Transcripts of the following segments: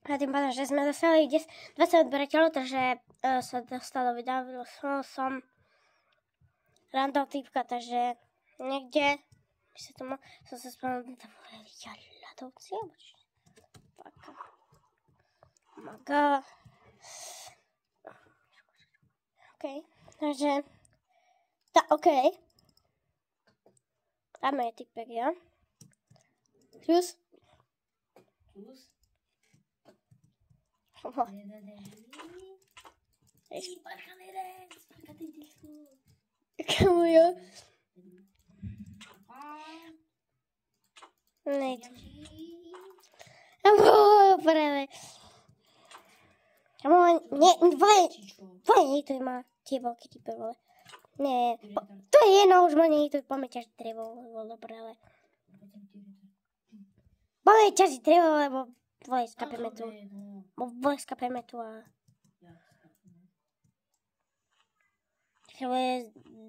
A tým pádom, že sme dostali 20 odberateľov, takže sa dostalo, vydávilo som random typka, takže niekde som sa spomenul, tam boli ľadovci, alebo čo? Maga. OK, takže OK. Dáme je typek, ja. Plus. Kamu jo? Nejde. Prvé. Vole, to má tie veľké type, vole. Nie, to je jedno, už ma nie to pamäťaž drevo, vole, prvé. Pamäťaž drevo, lebo vole, skapeme tu. Vole, skapeme tu a...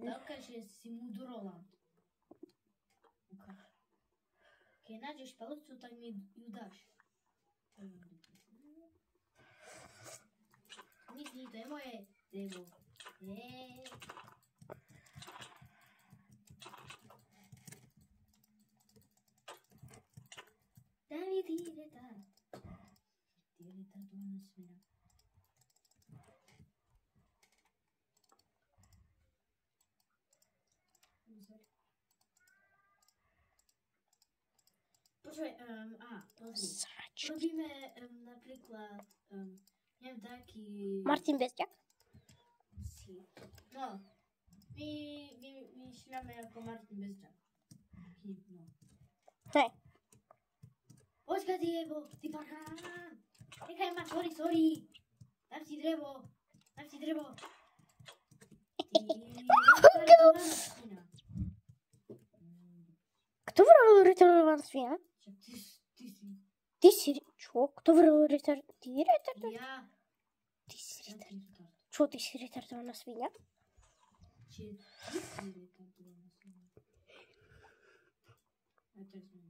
Ukáže si mudrola. Keď nájdeš palicu, tak mi ju dáš. Myslí, to je moje drevo. David, Direta. Direta, to je nasmena. Počuj, pozri. Robíme napríklad, neviem, taký... Martin Bezďak? No, my vymýšľame ako Martin Bezďak. No. Hej. Počkaj, ty parchán! Nechaj ma, sorry. Dám si drevo. Kto vral retardovaná svina? Ty si... Čo? Kto vral retardovaná... Ty retardovaná? Ja. Ty si retardovaná. Čo, ty si retardovaná svina? Ty si retardovaná svina. A teraz sme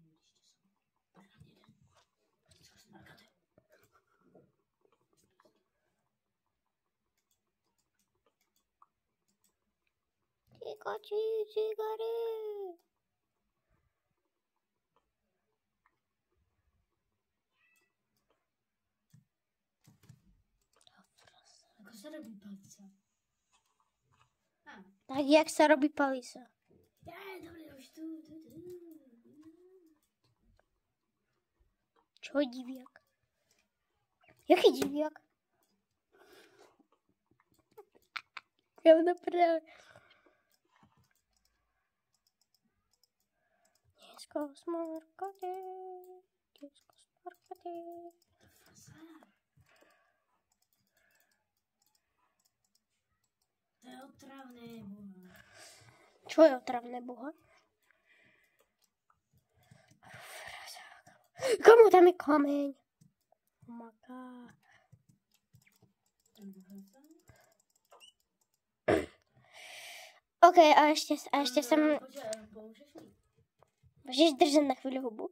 Tikači, cigary. Ako sa robí palica? Tak jak sa robí palica? Dobre, už tu. Čo je diviak? Jaký diviak? Ja mám napravo. Dnesko smorkate. To je otravné, boha. Čo je otravné, boha? Komu tam je kameň? Oh my god. OK, a ešte som... Môžeš držať na chvíľu hubu?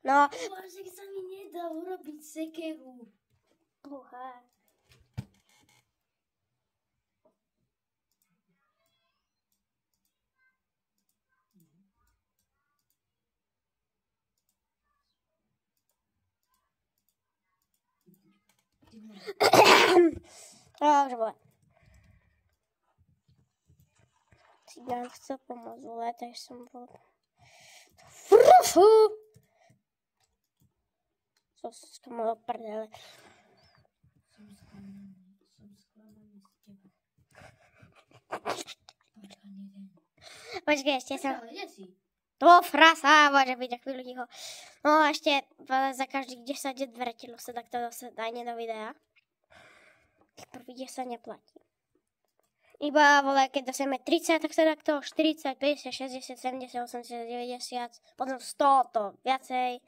No. Bože, sa mi nedá urobiť sekeru. Boha. Už bude. Cigán chcel pomôcť vole, takže som bol... Frufu! Som skamala prdele. Som sklamaný z teba. Počkej, ešte som... Ale kde si? To frasa, môže byť na chvíľu ticho. No a ešte za každých 10 odberateľov sa takto dajne do videa. Prvý 10 neplatí. Iba, vole, keď dosieme 30, tak sa takto 40, 50, 60, 70, 80, 90, potom 100, to viacej.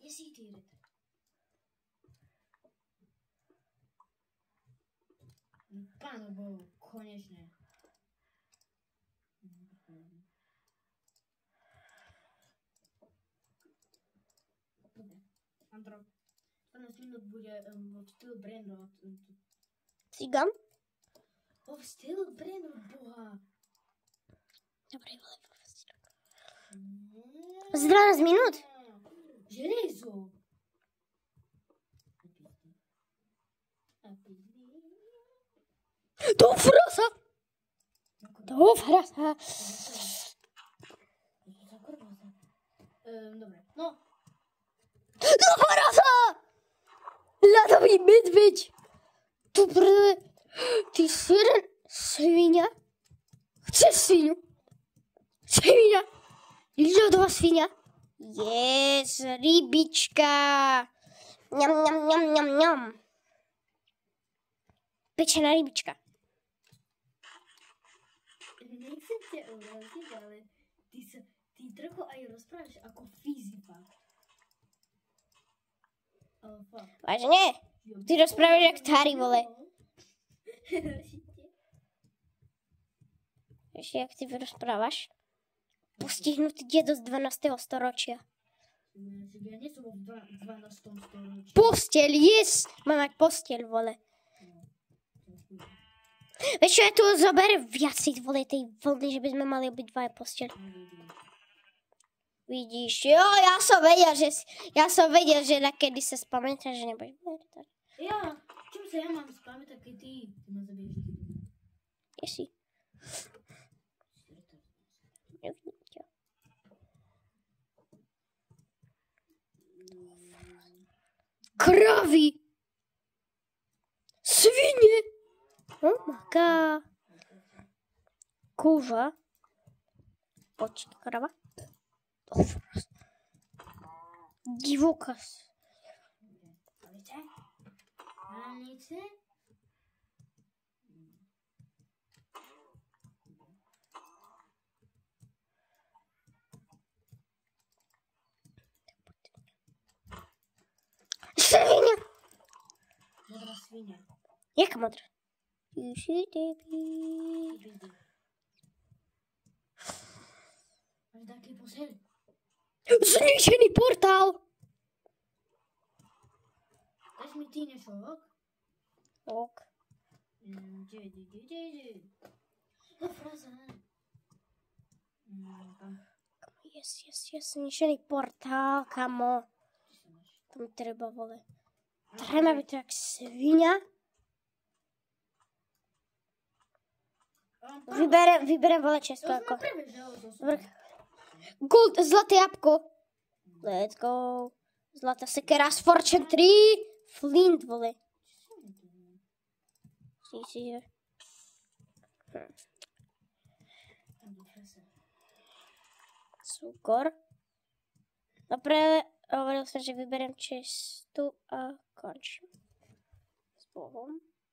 Kde si ty, Reta? Pánu Bohu, konečne. Dobre. Andro, 14 minút bude vo štýlu Brandon. Cigam? Vo štýlu Brandon, boha. Dobre, vole, z 12 minút? Železo. Do frasa! Do frasa! Dobre, no. Do frasa! Ľadový medveď! Tu prvé, ty jeden svinia? Chceš svinu? Svinia! Ľadová svinia? Yes, rybička! Ňam, ňam, ňam, ňam, ňam. Pečená rybička. Nechcem ťa uraziť, ale ty trochu aj rozprávaš ako fyzifák. Ale fakt. Vážne? Ty rozprávaš jak Tari, vole. Vieš, jak ty rozprávaš? Postihnutý dedo z 12. storočia. Ja nie som v 12. storočí. Posteľ, yes! Mám mať posteľ, vole. Vieš čo, ja tu zoberiem viacej, vole, tej vlny, že by sme mali obidva posteľ. Vidíš, jo, ja som vedel, že nakedy sa spamätáš, že nebudeš vedieť. Ja, čím sa ja mám spamätať, keď ty ma zabiješ? Kde si? Nevidím ťa. Kravy! Svine! Oh my god. Kúža. Počít, krava. Divoká. Hranice? Svinia! Modrá svinia. Jaká modrá? You should be. Máš taký poseľ? Zničený portál! Dáš mi ty niečo, ok? Ok. No, fraza. Tam. Yes. Zničený portál, kamo. Tam treba, vole. Treba byť tak svinia. Vyberem vole često ako. Gold, zlaté jabko. Let's go. Zlatá sekera z Fortune 3. Flint, vole. Si. Cukor. Dobre, hovoril som, že vyberiem čestu a končím. S Bohom.